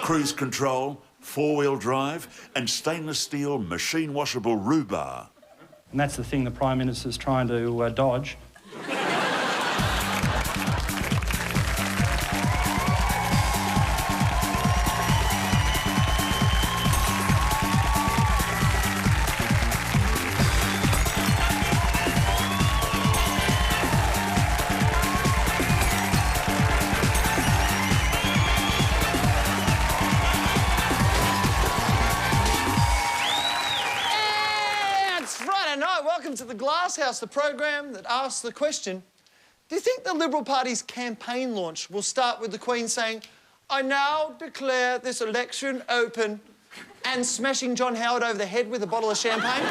cruise control, four-wheel drive and stainless steel machine-washable rhubarb. And that's the thing the Prime Minister's trying to dodge. Welcome to the Glass House, the program that asks the question, do you think the Liberal Party's campaign launch will start with the Queen saying, "I now declare this election open," and smashing John Howard over the head with a bottle of champagne?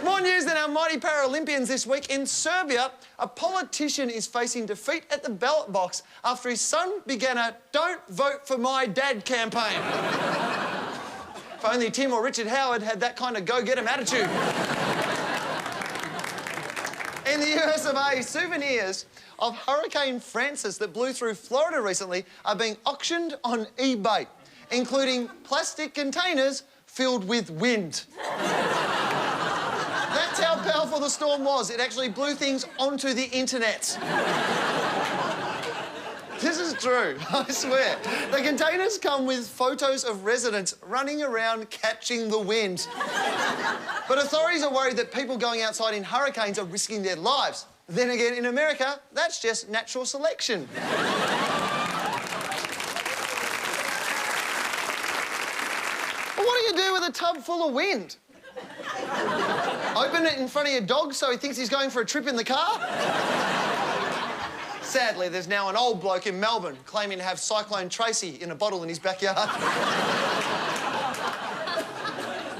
More news than our mighty Paralympians this week. In Serbia, a politician is facing defeat at the ballot box after his son began a "Don't vote for my dad" campaign. If only Tim or Richard Howard had that kind of go-get-'em attitude. In the US of A, souvenirs of Hurricane Francis that blew through Florida recently are being auctioned on eBay, including plastic containers filled with wind. That's how powerful the storm was. It actually blew things onto the internet. This is true, I swear. The containers come with photos of residents running around catching the wind. But authorities are worried that people going outside in hurricanes are risking their lives. Then again, in America, that's just natural selection. Well, what do you do with a tub full of wind? Open it in front of your dog so he thinks he's going for a trip in the car? Sadly, there's now an old bloke in Melbourne claiming to have Cyclone Tracy in a bottle in his backyard.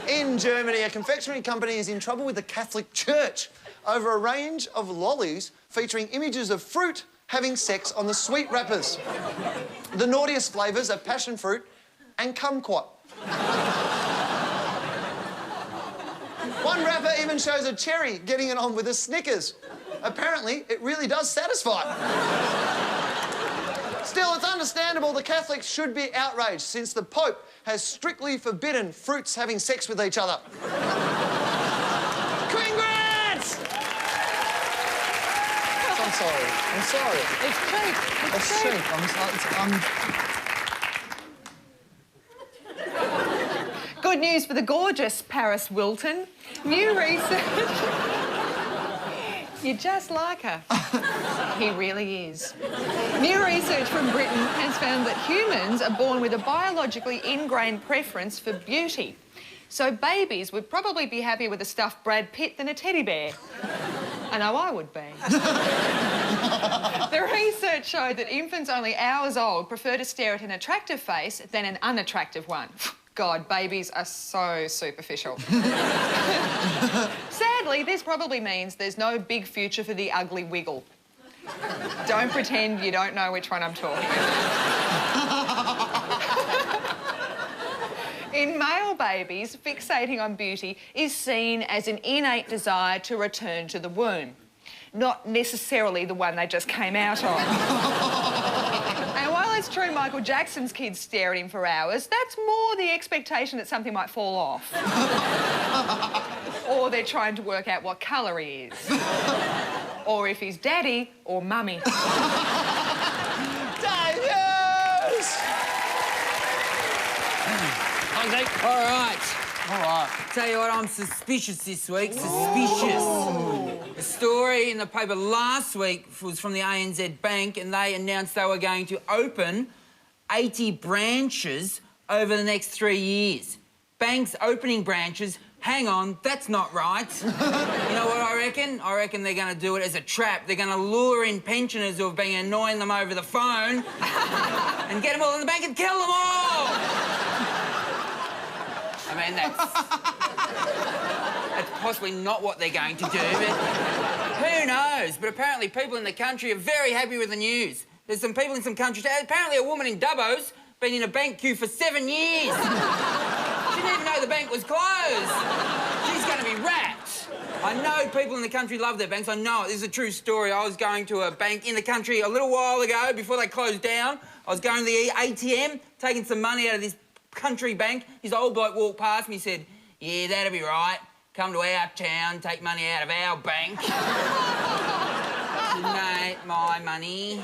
In Germany, a confectionery company is in trouble with the Catholic Church over a range of lollies featuring images of fruit having sex on the sweet wrappers. The naughtiest flavours are passion fruit and kumquat. One wrapper even shows a cherry getting it on with a Snickers. Apparently, it really does satisfy. Still, it's understandable the Catholics should be outraged since the Pope has strictly forbidden fruits having sex with each other. Congrats! I'm sorry. I'm sorry. It's cheap. It's cheap. Good news for the gorgeous Paris Wilton. New research... You're just like her. He really is. New research from Britain has found that humans are born with a biologically ingrained preference for beauty. So babies would probably be happier with a stuffed Brad Pitt than a teddy bear. I know I would be. The research showed that infants only hours old prefer to stare at an attractive face than an unattractive one. God, babies are so superficial. Sadly, this probably means there's no big future for the ugly wiggle. Don't pretend you don't know which one I'm talking about. In male babies, fixating on beauty is seen as an innate desire to return to the womb, not necessarily the one they just came out of. And while it's true Michael Jackson's kids stare at him for hours, that's more the expectation that something might fall off. Or they're trying to work out what colour he is. Or if he's daddy or mummy. Davies! All right. Tell you what, I'm suspicious this week. Suspicious. The story in the paper last week was from the ANZ Bank, and they announced they were going to open 80 branches over the next 3 years. Banks opening branches. Hang on, that's not right. You know what I reckon? I reckon they're going to do it as a trap. They're going to lure in pensioners who have been annoying them over the phone and get them all in the bank and kill them all. I mean, that's possibly not what they're going to do, but who knows? But apparently people in the country are very happy with the news. There's some people in some countries... Apparently a woman in Dubbo's been in a bank queue for 7 years. She didn't even know the bank was closed. She's going to be wrapped. I know people in the country love their banks. I know it. This is a true story. I was going to a bank in the country a little while ago before they closed down. I was going to the ATM, taking some money out of this country bank. This old bloke walked past me, said, "Yeah, that'll be right. Come to our town, take money out of our bank." Mate, my money.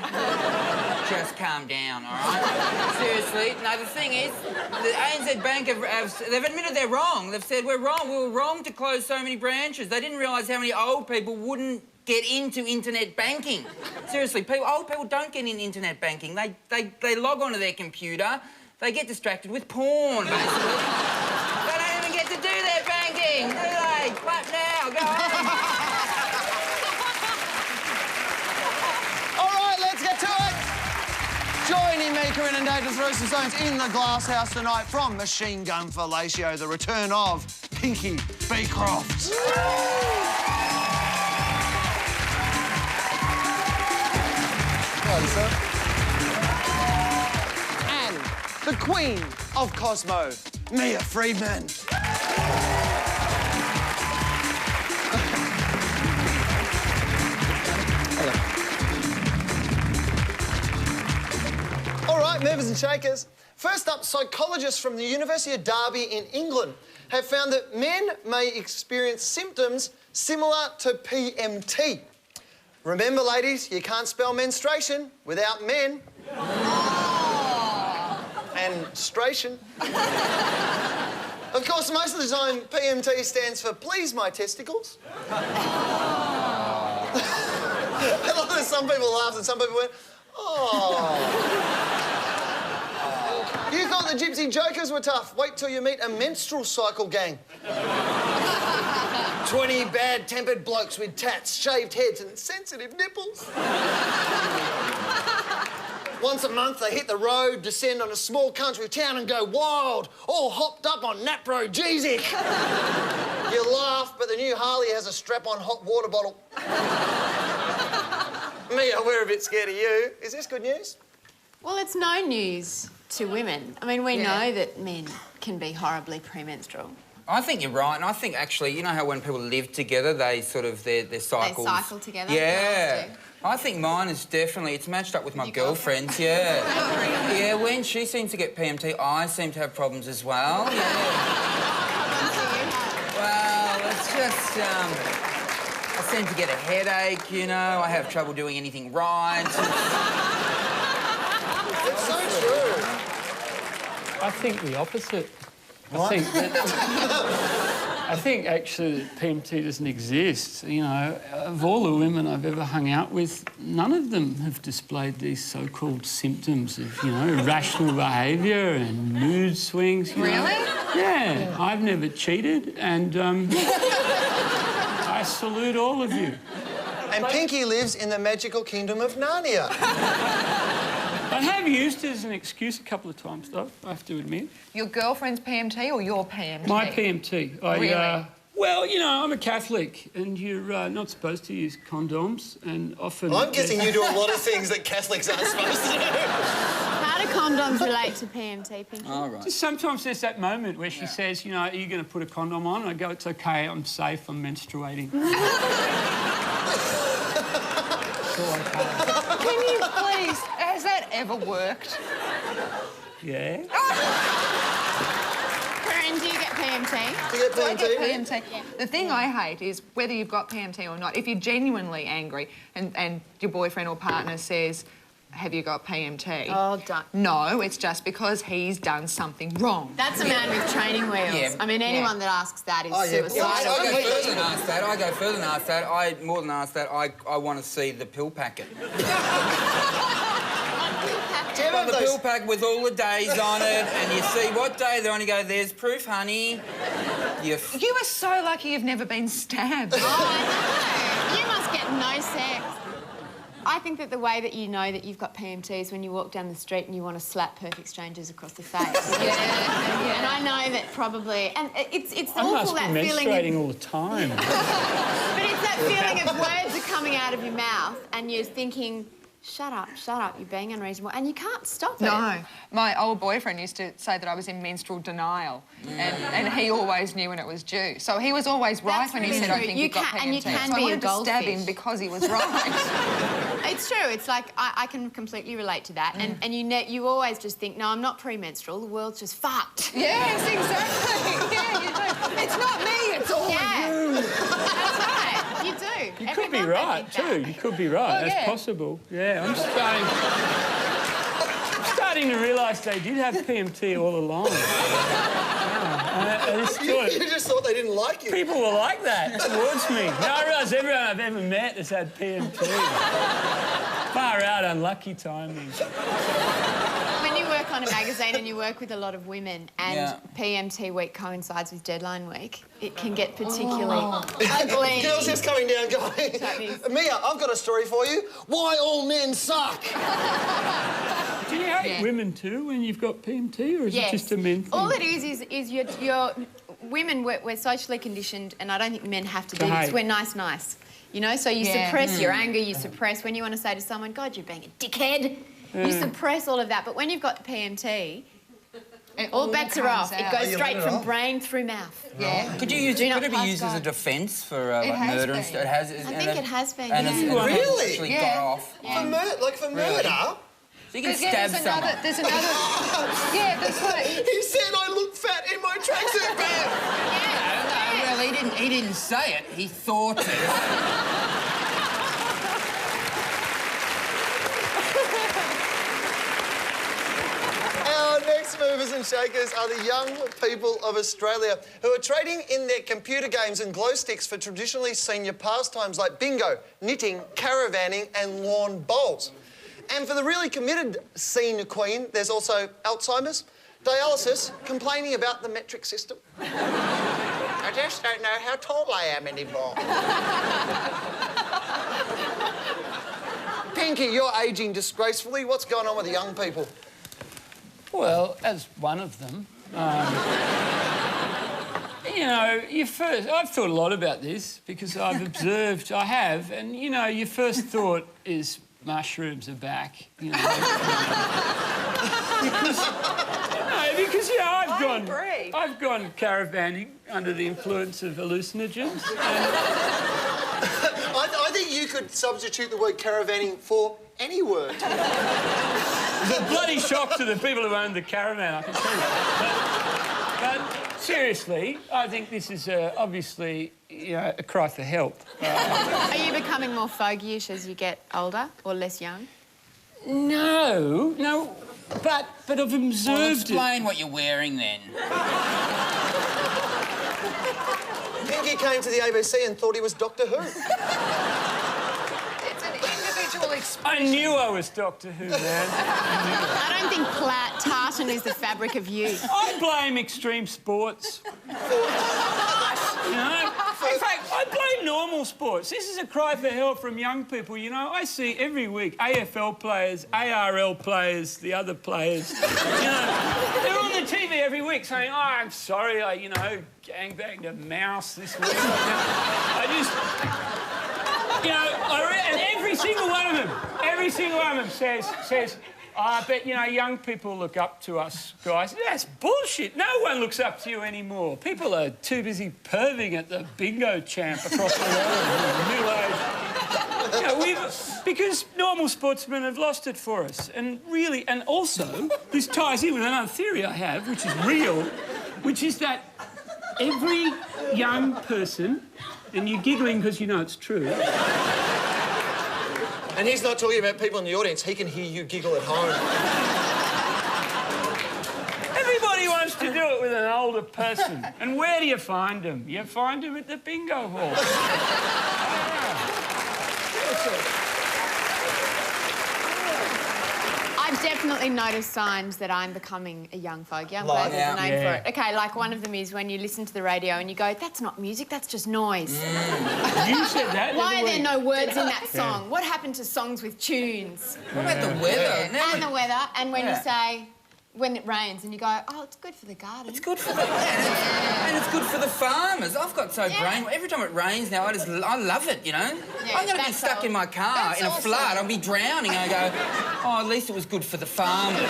Just calm down, all right? Seriously. No, the thing is, the ANZ Bank they've admitted they're wrong. They've said, we're wrong. We were wrong to close so many branches. They didn't realise how many old people wouldn't get into internet banking. Seriously, old people don't get into internet banking. They log onto their computer, they get distracted with porn, basically. They don't even get to do their banking, do they? Clap now, go on. Joining me, Corinne and Dave, to throw some stones in the Glass House tonight from Machine Gun Fellatio, the return of Pinky Beecroft. And the Queen of Cosmo, Mia Freedman. All right, movers and shakers. First up, psychologists from the University of Derby in England have found that men may experience symptoms similar to PMT. Remember, ladies, you can't spell menstruation without men. And stration. Of course, most of the time, PMT stands for please my testicles. Some people laughed and some people went, oh. You thought the gypsy jokers were tough. Wait till you meet a menstrual cycle gang. 20 bad-tempered blokes with tats, shaved heads and sensitive nipples. Once a month, they hit the road, descend on a small country town and go wild, all hopped up on Naproxen. You laugh, but the new Harley has a strap-on hot water bottle. Mia, we're a bit scared of you. Is this good news? Well, it's no news to women. I mean, we know that men can be horribly premenstrual. I think you're right, and I think actually, you know how when people live together, they sort of, their cycles... They cycle together? Yeah. I think mine is definitely, it's matched up with my girlfriend's, yeah. Yeah, when she seems to get PMT, I seem to have problems as well, yeah. Well, it's just, I seem to get a headache, you know, I have trouble doing anything right. It's so true. I think the opposite. What? I think actually that PMT doesn't exist. You know, of all the women I've ever hung out with, none of them have displayed these so-called symptoms of, you know, irrational behaviour and mood swings. You know. Yeah, I've never cheated, and I salute all of you. And Pinky lives in the magical kingdom of Narnia. I have used it as an excuse a couple of times, though, I have to admit. Your girlfriend's PMT or your PMT? My PMT. Really? Well, you know, I'm a Catholic and you're not supposed to use condoms and often... I'm guessing you do a lot of things that Catholics aren't supposed to do. How do condoms relate to PMT, Pinky? All right. Just sometimes there's that moment where she says, you know, are you going to put a condom on? I go, it's OK, I'm safe, I'm menstruating. Can you please... Has that ever worked? Yeah. Corinne, do you get PMT? Do you get Do I get PMT? PMT? Yeah. The thing I hate is whether you've got PMT or not, if you're genuinely angry and your boyfriend or partner says, have you got PMT? Oh, don't. No, it's just because he's done something wrong. That's a man with training wheels. Yeah. I mean, anyone that asks that is suicidal. I go further than ask that. I go further than ask that. More than ask that, I want to see the pill packet. Got the pill pack with all the days on it, and you see what day they're on, you go, there's proof, honey. You are so lucky you've never been stabbed. Oh, I know. You must get no sex. I think that the way that you know that you've got PMT is when you walk down the street and you want to slap perfect strangers across the face. Yeah. And I know that probably... And it's awful, that feeling... I must be menstruating all the time. But it's that feeling of words are coming out of your mouth and you're thinking, shut up, you're being unreasonable, and you can't stop it. No. My old boyfriend used to say that I was in menstrual denial, and he always knew when it was due. So he was always right That's when he really said, I true. think You you've got can- PMT. and you can so be I a wanted to stab goldfish. him because he was right. It's true. It's like I can completely relate to that, and you always just think, no, I'm not premenstrual. The world's just fucked. Yes, exactly. Yeah, you do. It's not me, it's all you. That's right. You do. You could be right too. You could be right. That's yeah. possible. Yeah, I'm starting to realise they did have PMT all along. I just thought You just thought they didn't like you. people were like that towards me. Now I realise everyone I've ever met has had PMT. Far out, unlucky timing. When you work on a magazine and you work with a lot of women and Yeah. PMT week coincides with deadline week, it can get particularly ugly. Girls just coming down going, Totally. Mia, I've got a story for you. Why all men suck. Do you hate women too when you've got PMT, or is it just a men thing? All it is you're women, we're socially conditioned, and I don't think men have to do To this. hate. We're nice. You know, so you Yeah. suppress your anger, you suppress when you want to say to someone, God, you're being a dickhead. You suppress all of that. But when you've got PMT, all bets are off. comes It out. goes you straight let it from off? brain through mouth. Yeah. Could you use Do it? not Could it be pass used as a go. defence for like has murder and been. stuff? It has. I think it has been, And yeah. it's Really? actually Yeah. got off. For murder? So you can Yeah, stab there's someone. another. Yeah, that's right. He said I look fat in my tracksuit pants. Well, he didn't say it. He thought it. Our next movers and shakers are the young people of Australia who are trading in their computer games and glow sticks for traditionally senior pastimes like bingo, knitting, caravanning and lawn bowls. And for the really committed scene queen, there's also Alzheimer's, dialysis, complaining about the metric system. I just don't know how tall I am anymore. Pinky, you're ageing disgracefully. What's going on with the young people? Well, as one of them, you know, I've thought a lot about this because I've observed, and, you know, your first thought is mushrooms are back, you know. because you know, I've gone caravanning under the influence of hallucinogens. I think you could substitute the word caravanning for any word. It's a bloody shock to the people who own the caravan, I can tell you. But seriously, I think this is obviously, you know, a cry for help. Are you becoming more fogyish as you get older or less young? No, but I've Well, observed it. explain what you're wearing then. Pinky came to the ABC and thought he was Doctor Who. It's an individual experience. I knew I was Doctor Who, man. I don't think tartan is the fabric of youth. I blame extreme sports. You know? In fact, I blame normal sports. This is a cry for help from young people. You know, I see every week AFL players, ARL players, the other players. You know, they're on the TV every week saying, "Oh, I'm sorry, I, you know, gangbanged a mouse this week." I just, you know, and every single one of them says, I bet, you know, young people look up to us, guys. That's bullshit. No one looks up to you anymore. People are too busy perving at the bingo champ across the road, middle-aged. You know, because normal sportsmen have lost it for us. And really, and also, this ties in with another theory I have, which is real, which is that every young person, and you're giggling because you know it's true, And he's not talking about people in the audience. He can hear you giggle at home. everybody wants to do it with an older person. And where do you find them? You find them at the bingo hall. I've definitely noticed signs that I'm becoming a young folk. Young Like? folk, there's a name Yeah. for it. Okay, like one of them is when you listen to the radio and you go, that's not music, that's just noise. You said that. Why are the other there week. no words in that song? What happened to songs with tunes? What about the weather? And the weather, and when you say, when it rains and you go, oh, it's good for the garden. It's good for the... And it's good for the farmers. I've got so brain... Every time it rains now, I love it, you know? Yeah, I'm going to be that's stuck all. in my car That's in a awesome. flood. I'll be drowning and I go, oh, at least it was good for the farmers.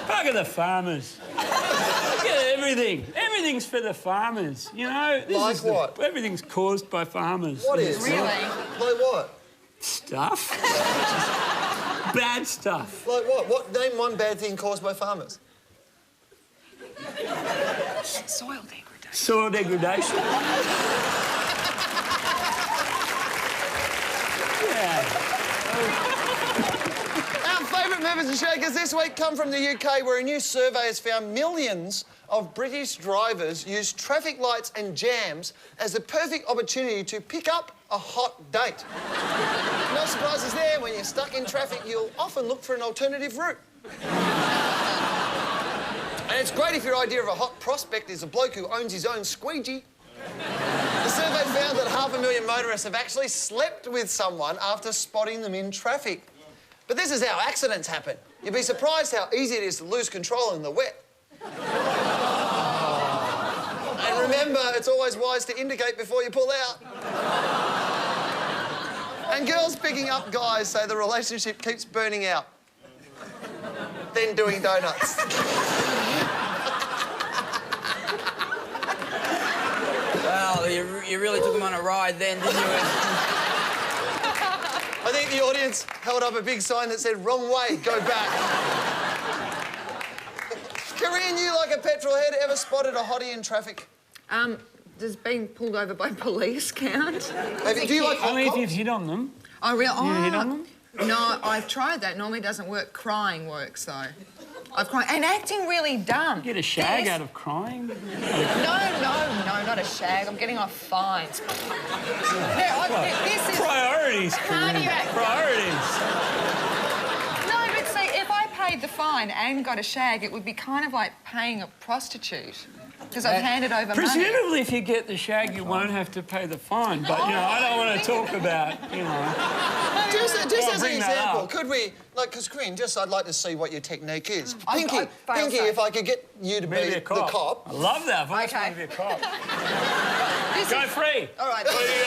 Look at the farmers. Look at everything. Everything's for the farmers, you know? Like what? Everything's caused by farmers. What is? Really? Like what? Stuff. Bad stuff. Like what? Name one bad thing caused by farmers. Soil degradation. Soil degradation. Yeah. Our favourite movers and shakers this week come from the UK, where a new survey has found millions of British drivers use traffic lights and jams as the perfect opportunity to pick up a hot date. No surprises there. When you're stuck in traffic, you'll often look for an alternative route. And it's great if your idea of a hot prospect is a bloke who owns his own squeegee. The survey found that 500,000 motorists have actually slept with someone after spotting them in traffic. But this is how accidents happen. You'd be surprised how easy it is to lose control in the wet. And remember, it's always wise to indicate before you pull out. And girls picking up guys say the relationship keeps burning out. Then doing donuts. Well, you really took them on a ride then, didn't you? I think the audience held up a big sign that said, wrong way, go back. Corinne, you like a petrol head, ever spotted a hottie in traffic? Does being pulled over by police count? Do you like hot Only if cops? you've hit on them. Oh, really? You hit on them? No, I've tried that. Normally doesn't work. Crying works, though. I've cried. And acting really dumb. Get a shag This- out of crying. No, not a shag. I'm getting off fines. This is... Priorities, How do you Corinne. act? Priorities. No, but see, if I paid the fine and got a shag, it would be kind of like paying a prostitute. Because I've handed over money. Presumably, if you get the shag, you won't have to pay the fine. But, you know, I don't want to talk about, you know... Just as an bring that example, up. could we, like, because Corinne, I'd like to see what your technique is. I Pinky, fail safe. if I could get you to Maybe be a cop. the cop. I love that. I've always Okay. wanted to be a cop. This Go is... free. All right. What do you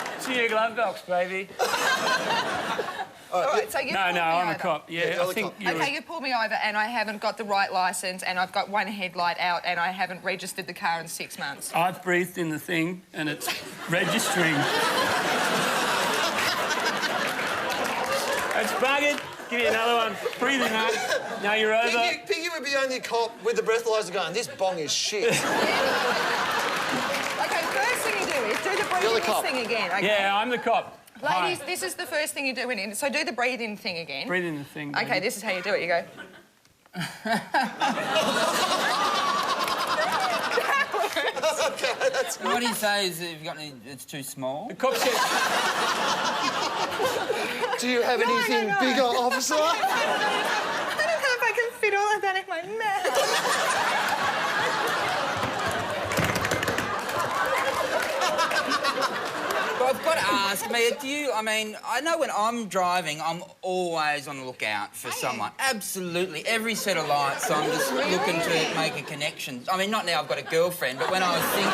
got? See your glove box, baby. All right, so you No, pulled no, me I'm a over. cop. Yeah, you're I the think cop. you were... Okay, you pulled me over and I haven't got the right licence and I've got one headlight out and I haven't registered the car in 6 months. I've breathed in the thing and it's registering. It's buggered. Give you another one. Breathe in that. Now you're over. Pinky would be the only cop with the breathalyzer going, this bong is shit. Okay, first thing you do is do the You're the breathing cop. thing again, okay? Yeah, I'm the cop. Ladies, Hi. this is the first thing you do in. So do the breathing thing again. Breathe in the thing, baby. Okay, this is how you do it. You go. Okay, that's What do you say is if you've got any, it's too small? The cop said... Do you have anything no. bigger, officer? I don't know if I can fit all of that in my mouth. But I've got to ask, Mia, do you... I mean, I know when I'm driving, I'm always on the lookout for someone. Absolutely. Every set of lights, I'm just looking to make a connection. I mean, not now I've got a girlfriend, but when I was single...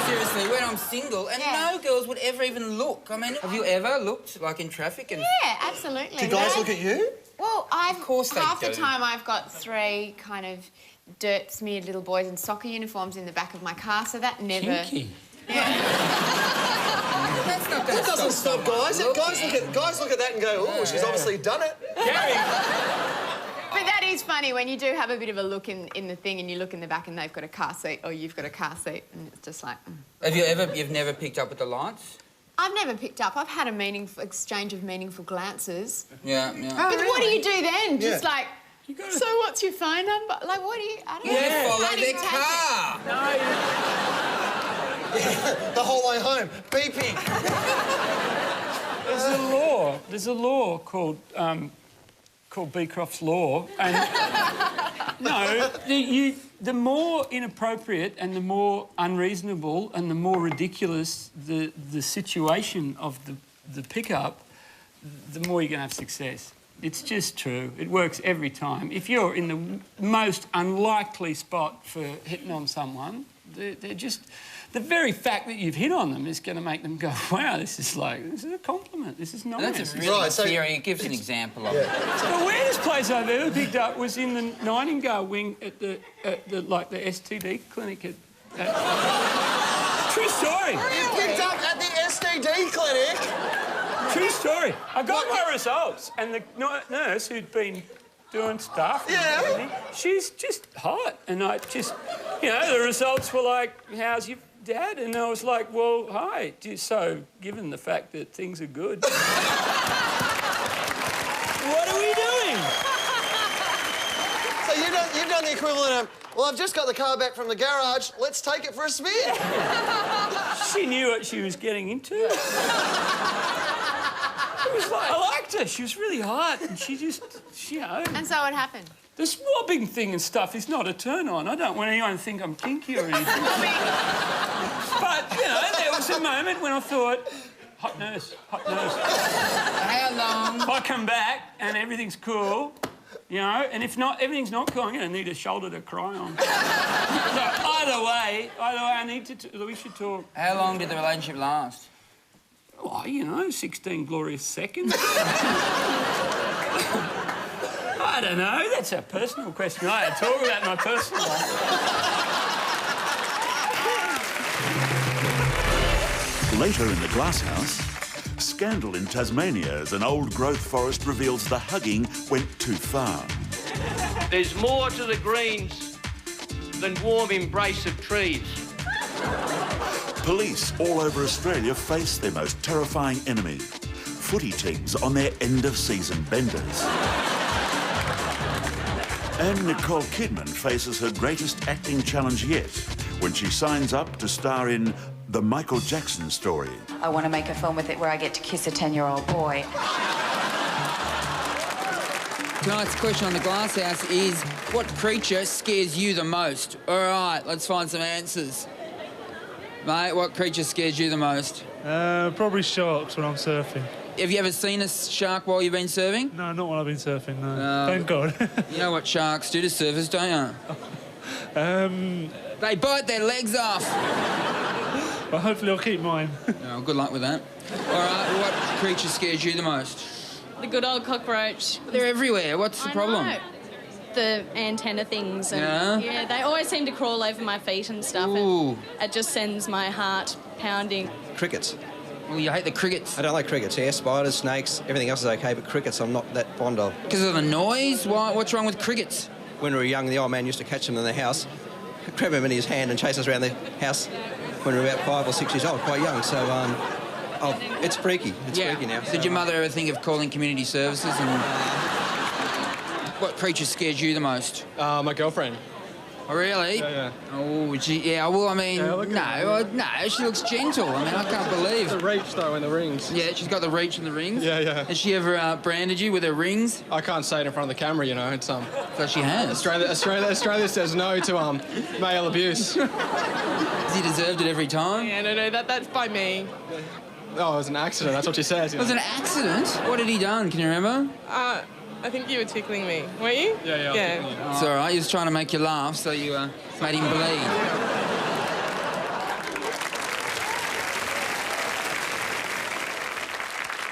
Seriously, when I'm single, and Yeah. no girls would ever even look. I mean, have you ever looked, like, in traffic and... Yeah, absolutely. Do guys look at you? Well, Of course they half the do. time I've got 3 kind of dirt-smeared little boys in soccer uniforms in the back of my car, so that never... Kinky. That's not going That to doesn't stop guys. Guys look at that and go, oh, she's obviously done it. Gary! But that is funny when you do have a bit of a look in the thing and you look in the back and they've got a car seat or you've got a car seat and it's just like... Have you've never picked up with the lights? I've never picked up. I've had a meaningful exchange of meaningful glances. Yeah, yeah. But what do you do then? Just Yeah. like, so what's your phone number? Like, what do you... I don't know. You How follow do you their take it? car. The whole way home, beeping. There's a law called Beecroft's Law, and no, the more inappropriate and the more unreasonable and the more ridiculous the situation of the pickup, the more you're going to have success. It's just true. It works every time. If you're in the most unlikely spot for hitting on someone, they're just... The very fact that you've hit on them is going to make them go, wow, this is a compliment. This is nice. That's a really good theory. It gives an example of it. The weirdest place I've ever picked up was in the Nightingale wing at the STD clinic at... True story. You picked up at the STD clinic? True story. I got my results, and the nurse who'd been doing stuff, she's just hot, and I just, the results were like, how's your dad? And I was like, well, hi. So, given the fact that things are good, what are we doing? So you've done the equivalent of, well, I've just got the car back from the garage, let's take it for a spin. She knew what she was getting into. It was like, I liked her. She was really hot, and she just, And so what happened? The swabbing thing and stuff is not a turn-on. I don't want anyone to think I'm kinky or anything. But, there was a moment when I thought, hot nurse, hot nurse. How long? If I come back and everything's cool, and if not, everything's not cool, I'm going to need a shoulder to cry on. So either way, I need to... We should talk. How long did the relationship last? Oh, 16 glorious seconds. I don't know. That's a personal question. I had to talk about my personal life. Later in the glasshouse, scandal in Tasmania as an old-growth forest reveals the hugging went too far. There's more to the greens than warm embrace of trees. Police all over Australia face their most terrifying enemy, footy teams on their end-of-season benders. And Nicole Kidman faces her greatest acting challenge yet when she signs up to star in The Michael Jackson Story. I want to make a film with it where I get to kiss a 10-year-old boy. Tonight's question on the Glasshouse is, what creature scares you the most? All right, let's find some answers. Mate, what creature scares you the most? Probably sharks when I'm surfing. Have you ever seen a shark while you've been surfing? No, not when I've been surfing, no. Thank God. You know what sharks do to surfers, don't you? They bite their legs off. Well, hopefully I'll keep mine. Oh, good luck with that. All right, what creature scares you the most? The good old cockroach. They're everywhere. What's the problem? I know. The antenna things. And, Yeah? they always seem to crawl over my feet and stuff. Ooh. And it just sends my heart pounding. Crickets. Oh, you hate the crickets? I don't like crickets. Yeah, spiders, snakes, everything else is okay, but crickets I'm not that fond of. Because of the noise? What's wrong with crickets? When we were young, the old man used to catch them in the house, grab them in his hand and chase us around the house when we were about 5 or 6 years old, quite young. So, it's freaky. It's freaky now. Did your mother ever think of calling community services? And what creature scares you the most? My girlfriend. Oh, really? Yeah. Oh, well, I mean, no, she looks gentle. I mean, I can't believe. The reach, though, and the rings. Yeah, she's got the reach and the rings? Yeah. Has she ever branded you with her rings? I can't say it in front of the camera, It's, So she has? Australia says no to, male abuse. Has he deserved it every time? Yeah, no, that's by me. Oh, it was an accident, that's what she says. It was an accident? What had he done? Can you remember? I think you were tickling me, were you? Yeah. It's all right. He was trying to make you laugh, so you made him bleed.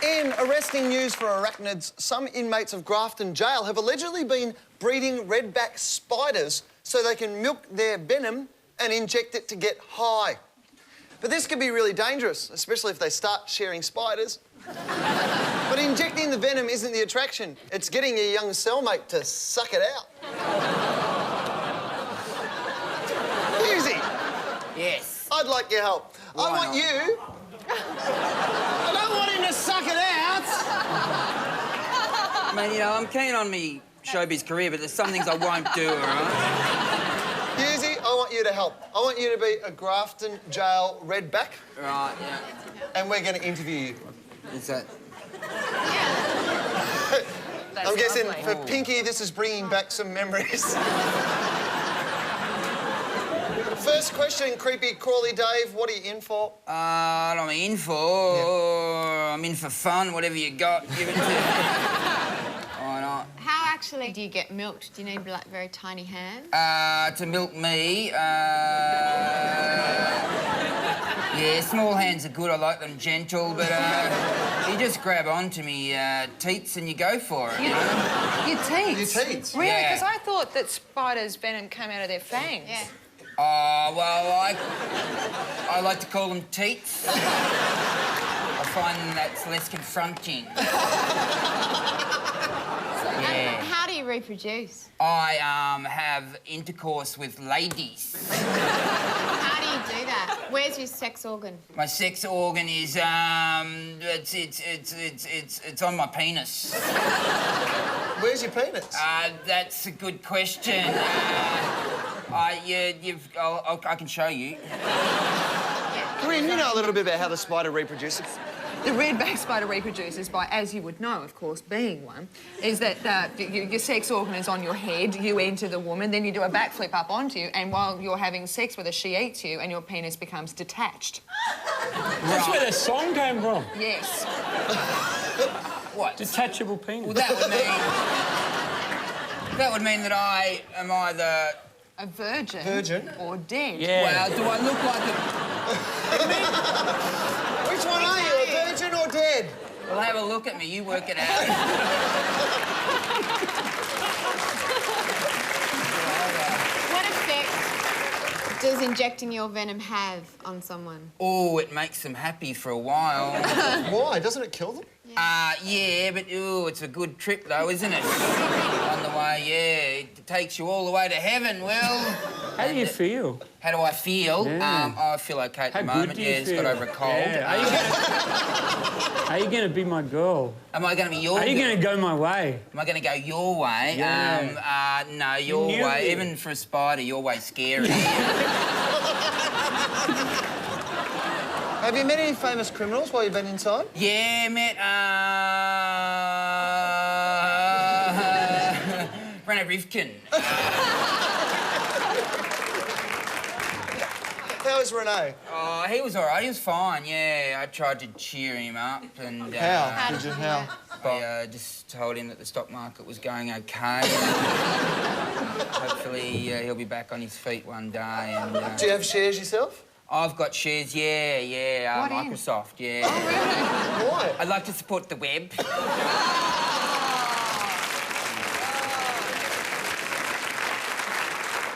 In arresting news for arachnids, some inmates of Grafton Jail have allegedly been breeding redback spiders so they can milk their venom and inject it to get high. But this could be really dangerous, especially if they start sharing spiders. But injecting the venom isn't the attraction. It's getting your young cellmate to suck it out. Easy. Yes. I'd like your help. I want you... I don't want him to suck it out. I mean, I'm keen on me showbiz career, but there's some things I won't do, all right? Yuzi, I want you to help. I want you to be a Grafton Jail redback. Right, yeah. And we're going to interview you. Is that... I'm guessing lovely. for Pinky, this is bringing back some memories. First question, creepy crawly Dave, what are you in for? What I'm in for? I'm in for fun, whatever you got, give it to me. actually do you get milked? Do you need, like, very tiny hands? To milk me, yeah, small hands are good. I like them gentle, but you just grab onto me teats and you go for it. Your teats? Your teats? Really? Yeah. Because I thought that spiders' venom came out of their fangs. Yeah. Oh, well, I like to call them teats. I find that's less confronting. Yeah. How do you reproduce? I have intercourse with ladies. How do you do that? Where's your sex organ? My sex organ is it's on my penis. Where's your penis? That's a good question. I can show you. Corinne, you know a little bit about how the spider reproduces. The redback spider reproduces by, as you would know, of course, being one, is that your sex organ is on your head, you enter the woman, then you do a backflip up onto you, and while you're having sex with her, she eats you, and your penis becomes detached. That's where the song came from. Yes. What? Detachable penis. Well, that would mean that I am either a virgin. Virgin? Or dead. Yeah. Well, do I look like a... Which one are you, a virgin or dead? Well, have a look at me. You work it out. What effect does injecting your venom have on someone? Oh, it makes them happy for a while. Why? Doesn't it kill them? Yeah, but ooh, it's a good trip though, isn't it? On the way, yeah, it takes you all the way to heaven. Well, How do you feel? how do I feel? Yeah. I feel okay at How the good moment. do you Yeah, just feel? got over a cold. Yeah. Are you gonna be my girl? Am I going to be your? Are you girl? gonna go my way? Am I going to go your way? Yeah. No, your knew way. it. Even for a spider, your way's scary. Have you met any famous criminals while you've been inside? Yeah, met Rene Rivkin. How is Renee? Oh, he was all right. He was fine. Yeah, I tried to cheer him up and. How? Did you? How? I just told him that the stock market was going okay. Hopefully, he'll be back on his feet one day. And Do you have shares yourself? I've got shares. Yeah. What in? Microsoft. Yeah. Oh, really? Why? I'd like to support the web.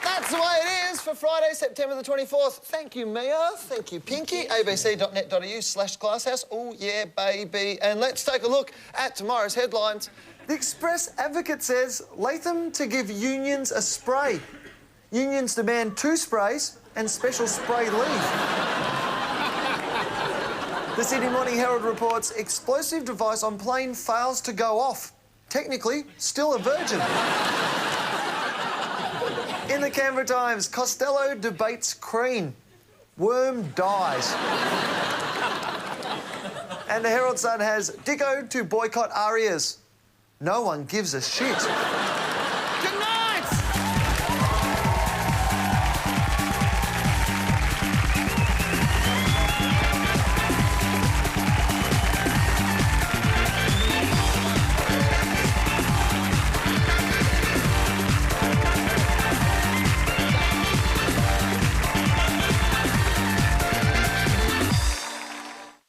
That's the way it is for Friday, September the 24th. Thank you, Mia. Thank you, Pinky. abc.net.au/glasshouse. Oh, yeah, baby. And let's take a look at tomorrow's headlines. The Express Advocate says Latham to give unions a spray. Unions demand 2 sprays and special spray leave. The Sydney Morning Herald reports explosive device on plane fails to go off. Technically, still a virgin. In the Canberra Times, Costello debates Crean. Worm dies. And the Herald Sun has Dicko to boycott Arias. No one gives a shit.